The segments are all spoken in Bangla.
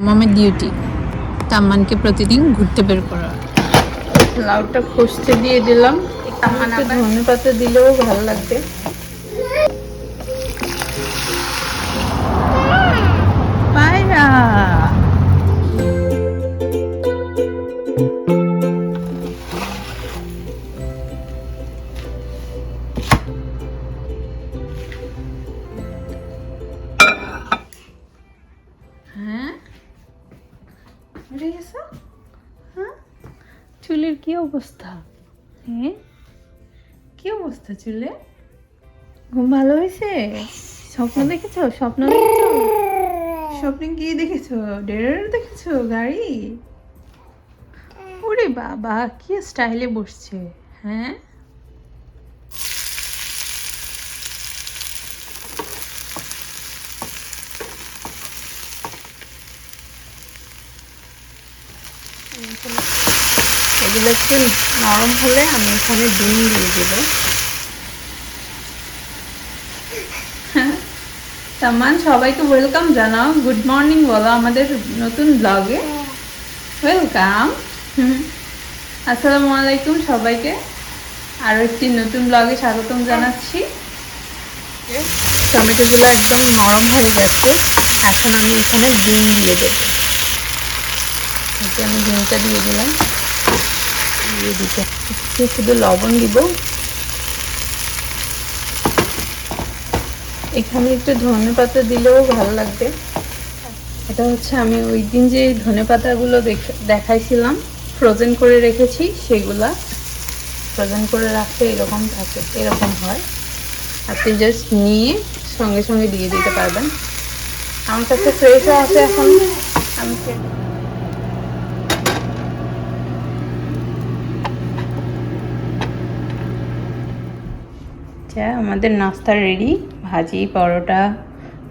মামের ডিউটি তাম্মানকে প্রতিদিন ঘুরতে বের করা। লাউটা কষতে দিয়ে দিলাম, একটু ধনে পাতা দিলেও ভালো লাগবে। পায়রা হ্যাঁ, হ্যাঁ, চুলের কি অবস্থা? হ্যাঁ, কি অবস্থা চুলে? ঘুম ভালো হয়েছে? স্বপ্ন দেখেছো? স্বপ্নে কি দেখেছো? ডেরার দেখেছো? গাড়ি? ওরে বাবা, কি স্টাইলে বসছে! হ্যাঁ, এগুলো একটু নরম হলে আমি এখানে ডিম দিয়ে দেবো। তামান, সবাইকে ওয়েলকাম জানাও, গুড মর্নিং বলো আমাদের নতুন ব্লগে। ওয়েলকাম, আসসালামু আলাইকুম সবাইকে, আরও একটি নতুন ব্লগে স্বাগতম জানাচ্ছি। টমেটোগুলো একদম নরম হয়ে গেছে, এখন আমি এখানে ডিম দিয়ে দেবো। আমি ডিমটা দিয়ে দিলাম, দিয়ে দিতে শুধু লবণ দিব। এখানে একটু ধনে পাতা দিলেও ভালো লাগবে। এটা হচ্ছে আমি ওই দিন যে ধনে পাতাগুলো দেখাইছিলাম ফ্রোজেন করে রেখেছি, সেগুলা ফ্রোজেন করে রাখতে এরকম থাকে, এরকম হয়। আপনি জাস্ট নিয়ে সঙ্গে সঙ্গে দিয়ে দিতে পারবেন। আমার কাছে ফ্রেশও আছে এখন। আমি আমাদের নাস্তা রেডি, ভাজি, পরোটা,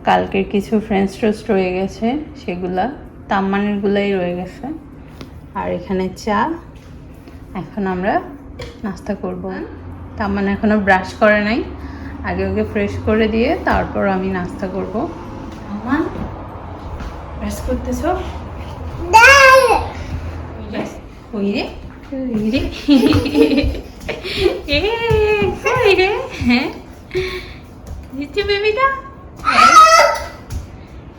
কালকের কিছু ফ্রেঞ্চ টোস্ট রয়ে গেছে, সেগুলা তাম্মানেরগুলাই রয়ে গেছে, আর এখানে চা। এখন আমরা নাস্তা করব। তাম্মান এখনো ব্রাশ করে নাই, আগে ওকে ফ্রেশ করে দিয়ে তারপর আমি নাস্তা করব। তাম্মান, ব্রাশ করতেছ? ওই রে, ওই রে, হ্যাঁ, দিচ্ছি বেবিটা।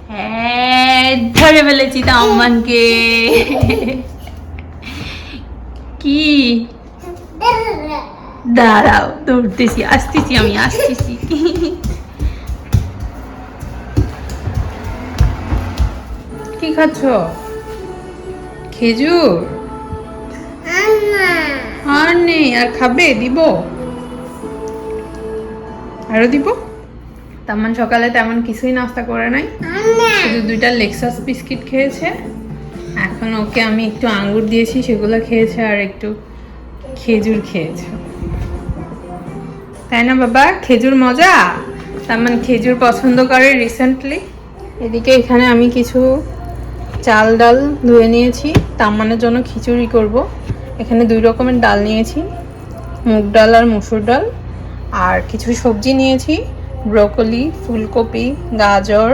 হ্যাঁ, ধরে ফেলেছি তাম্মানকে। কি? দাঁড়াও, দৌড়তেছি, আসতেছি, আমি আসতেছি। কি খাচ্ছ? খেজুর? আর নেই, আর খাবে? দিব, আরো দিব। তাম্মান সকালে তেমন কিছুই নাস্তা করে নাই, শুধু 2টা লেক্সাস বিস্কিট খেয়েছে। এখন ওকে আমি একটু আঙ্গুর দিয়েছি, সেগুলো খেয়েছে, আর একটু খেজুর খেয়েছে, তাই না বাবা? খেজুর মজা। তাম্মান খেজুর পছন্দ করে রিসেন্টলি। এদিকে এখানে আমি কিছু চাল ডাল ধুয়ে নিয়েছি, তাম্মানের জন্য খিচুড়ি করব। এখানে 2 রকমের ডাল নিয়েছি, মুগ ডাল আর মসুর ডাল, আর কিছু সবজি নিয়েছি, ব্রোকলি, ফুলকপি, গাজর,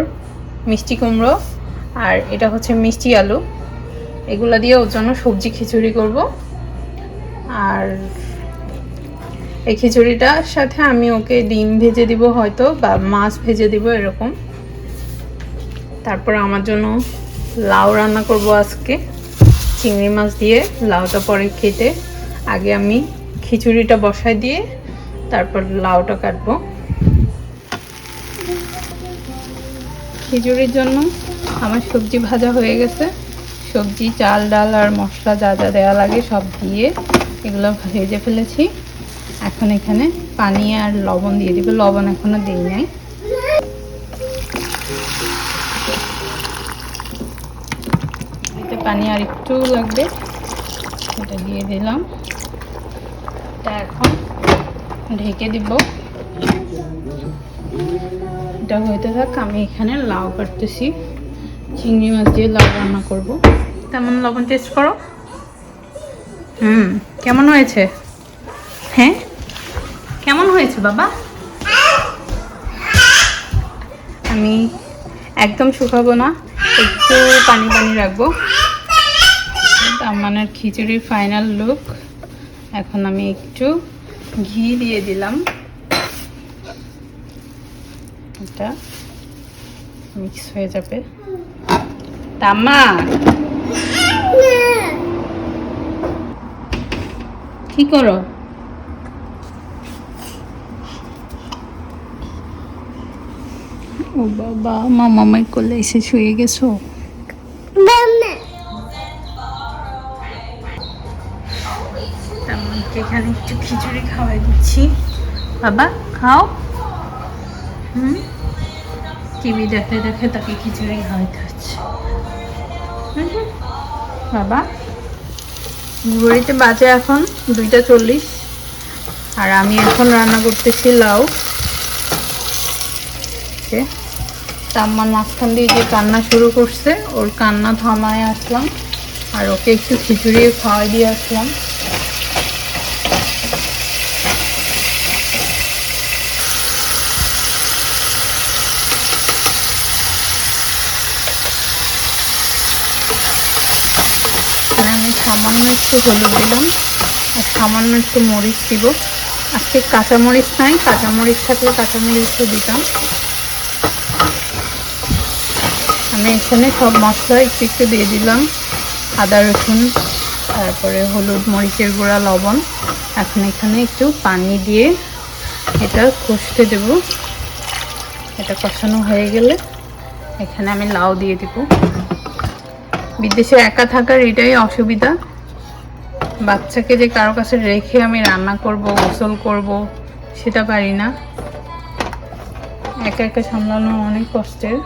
মিষ্টি কুমড়ো, আর এটা হচ্ছে মিষ্টি আলু। এগুলো দিয়ে ওর জন্য সবজি খিচুড়ি করব। আর এই খিচুড়িটার সাথে আমি ওকে ডিম ভেজে দিব হয়তো, বা মাছ ভেজে দিব, এরকম। তারপর আমার জন্য লাউ রান্না করব আজকে, চিংড়ি মাছ দিয়ে। লাউটা পরে কেটে আগে আমি খিচুড়িটা বসাই দিয়ে তারপর লাউটা কাটবো। খিচুড়ির জন্য আমার সবজি ভাজা হয়ে গেছে, সবজি, চাল ডাল আর মশলা যা যা দেওয়া লাগে সব দিয়ে এগুলো ভেজে ফেলেছি। এখন এখানে পানি আর লবণ দিয়ে দিব, লবণ এখনো দিই নাই। এতে পানি আর একটু লাগবে, এটা দিয়ে দিলাম। এটা এখন ঢেকে দিব, এটা হইতে থাক। আমি এখানে লাউ কাটতেছি, চিংড়ি মাছ দিয়ে লাউ রান্না করব। তেমন লবণ টেস্ট করো। কেমন হয়েছে? হ্যাঁ, কেমন হয়েছে বাবা? আমি একদম শুকাবো না, একটু পানি পানি রাখবো। তাম্মানের খিচুড়ির ফাইনাল লুক। এখন আমি একটু ঘি দিয়ে দিলাম, এটা মিক্স হয়ে যাবে। তাম্মা কি করো? ও বাবা, মামাই কোলে এসে শুয়ে গেছো? তাম্মাকে এখানে একটু খিচুড়ি খাওয়াই দিচ্ছি। বাবা খাও। টিভি দেখে দেখে তাকে খিচুড়ি খাওয়াইতে হচ্ছে। বাবা, ঘড়িতে বাজে এখন 2:40, আর আমি এখন রান্না করতেছি লাউ। তাম্মার মাঝখান দিয়ে যে কান্না শুরু করছে, ওর কান্না থামায় আসলাম, আর ওকে একটু খিচুড়ি খাওয়াই দিয়ে আসলাম। আমি সামান্য একটু হলুদ দিলাম আর সামান্য একটু মরিচ দিব। আজকে কাঁচামরিচ নাই, কাঁচামরিচ থাকলে কাঁচামরিচও দিতাম। আমি এখানে সব মশলা একটু একটু দিয়ে দিলাম, আদা রসুন, তারপরে হলুদ, মরিচের গুঁড়া, লবণ। এখন এখানে একটু পানি দিয়ে এটা কষতে দেব। এটা কষানো হয়ে গেলে এখানে আমি লাউ দিয়ে দিব। বিদেশে একা থাকার এটাই অসুবিধা, বাচ্চাকে যে কারো কাছে রেখে আমি রান্না করব, গোসল করব, সেটা পারি না। একা একা সামলানো অনেক কষ্টের।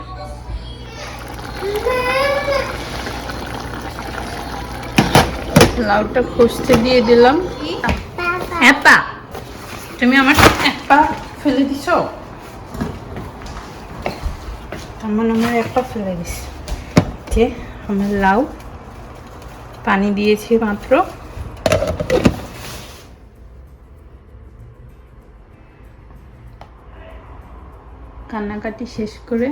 লাউটা কষতে দিয়ে দিলাম। এপা, তুমি আমার এপা ফেলে দিছো? আমার এপা ফেলে দিছি। যে আমার লাউ, পানি দিয়েছি মাত্র। কান্নাকাটি শেষ করে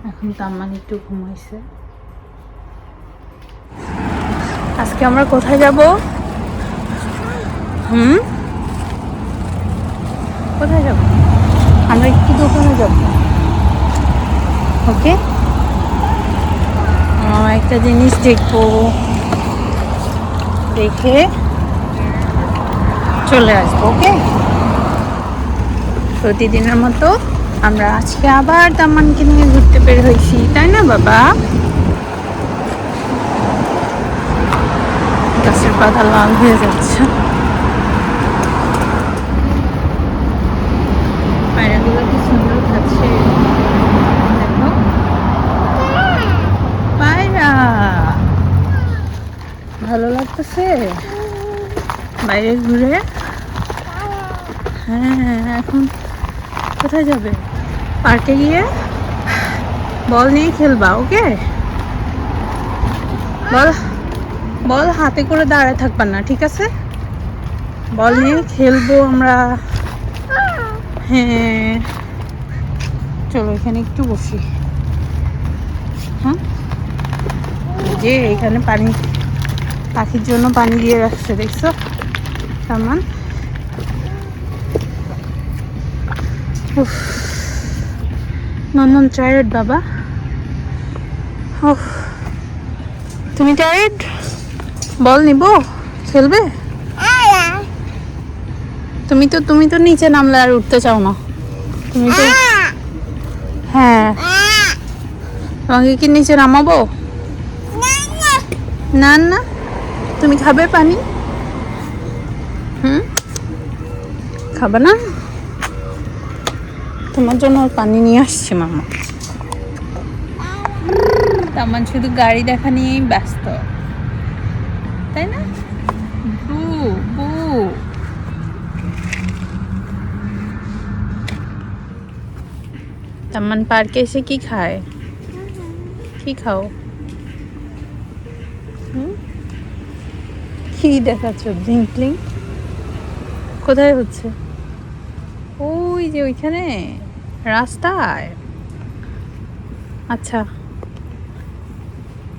এখন তাম্মান একটু ঘুমাইছে। আজকে আমরা কোথায় যাব? কোথায় যাব? আমরা একটু দোকানে যাব। ওকে, একটা জিনিস দেখবো, দেখে চলে আসবো। ওকে, প্রতিদিনের মতো আমরা আজকে আবার তাম্মানকে নিয়ে ঘুরতে বের হয়েছি, তাই না বাবা? গাছের পাতা লাল হয়ে যাচ্ছে, পায়রাগুলো কি সুন্দর খাচ্ছে দেখো। পায়রা ভালো লাগতেছে বাইরে ঘুরে। হ্যাঁ, এখন কোথায় যাবে? পার্কে গিয়ে বল নিয়ে খেলবা। ওকে, বল বল হাতে করে দাঁড়ায় থাকবা না, ঠিক আছে? বল নিয়ে খেলবো আমরা। হ্যাঁ, চলো এখানে একটু বসি। হ্যাঁ, যে এখানে পানি, পাখির জন্য পানি দিয়ে রাখছে, দেখছো সামান? নন্দন টায়ার্ড বাবা। তুমি টায়ার্ড? বল নিব, খেলবে? তুমি তো নিচে নামলে আর উঠতে চাও না। তুমি তো, হ্যাঁ, তোমাকে কি নিচে নামাবো? না না, তুমি খাবে পানি? খাবে না? তোমার জন্য পানি নিয়ে আসছি মামা। তামান শুধু গাড়ি দেখা নিয়েই ব্যস্ত, তাই না? বু বু, তামান পার্কে এসে কি খায়? কি খাও? কি দেখাচ্ছ? ব্লিঙ্কলিং কোথায় হচ্ছে? ওই যে ওইখানে রাস্তায়। আচ্ছা,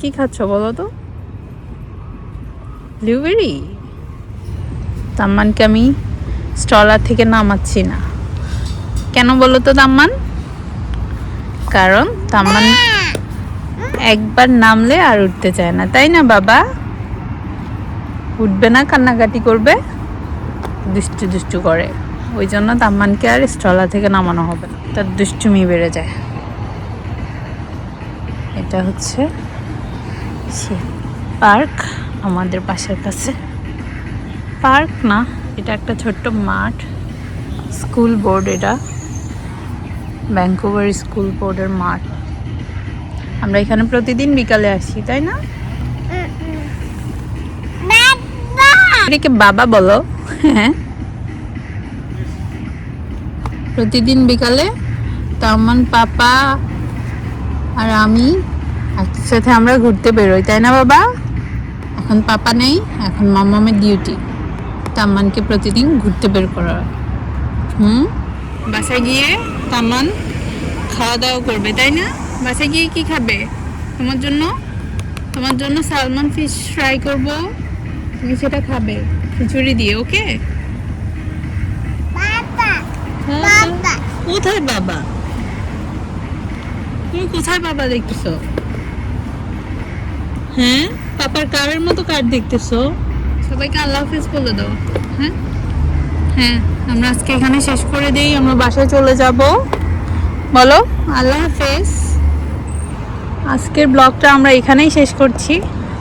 কি খাচ্ছ বলো তো? ব্লুবেরি। তাম্মানকে আমি স্টলার থেকে নামাচ্ছি না, কেন বলো তো তাম্মান? কারণ তাম্মান একবার নামলে আর উঠতে চায় না, তাই না বাবা? উঠবে না, কান্নাকাটি করবে, দুষ্টু দুষ্টু করে। ওই জন্য তাম্মানকে আর স্টলার থেকে নামানো হবে না, তার দুষ্টুমি বেড়ে যায়। এটা হচ্ছে সেই পার্ক আমাদের বাসার কাছে। পার্ক না, এটা একটা ছোট্ট মাঠ, স্কুল বোর্ড। এটা ভ্যাঙ্কুভার স্কুল বোর্ডের মাঠ। আমরা এখানে প্রতিদিন বিকালে আসি, তাই না? এটাকে বাবা বলো। হ্যাঁ, প্রতিদিন বিকালে তামান, পাপা আর আমি একসাথে আমরা ঘুরতে বেরোই, তাই না বাবা? এখন পাপা নেই, এখন মামামের ডিউটি তাম্মানকে প্রতিদিন ঘুরতে বের করা। বাসায় গিয়ে তাম্মান খাওয়া দাওয়া করবে, তাই না? বাসায় গিয়ে কি খাবে? তোমার জন্য সালমন ফিশ ফ্রাই করব, তুমি সেটা খাবে খিচুড়ি দিয়ে। ওকে? কোথায় বাবা? তুমি কোথায় বাবা দেখতেছো? হ্যাঁ, পাপার কারের মতো কার দেখতেছো? সবাইকে আল্লাহ হাফেজ বলে দাও। হ্যাঁ হ্যাঁ, আমরা আজকে এখানে শেষ করে দেই, আমরা বাসায় চলে যাব। বলো আল্লাহ হাফেজ। আজকের ব্লগটা আমরা এখানেই শেষ করছি,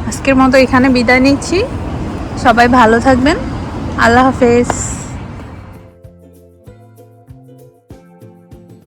আজকের মতো এখানে বিদায় নিচ্ছি। সবাই ভালো থাকবেন, আল্লাহ হাফেজ।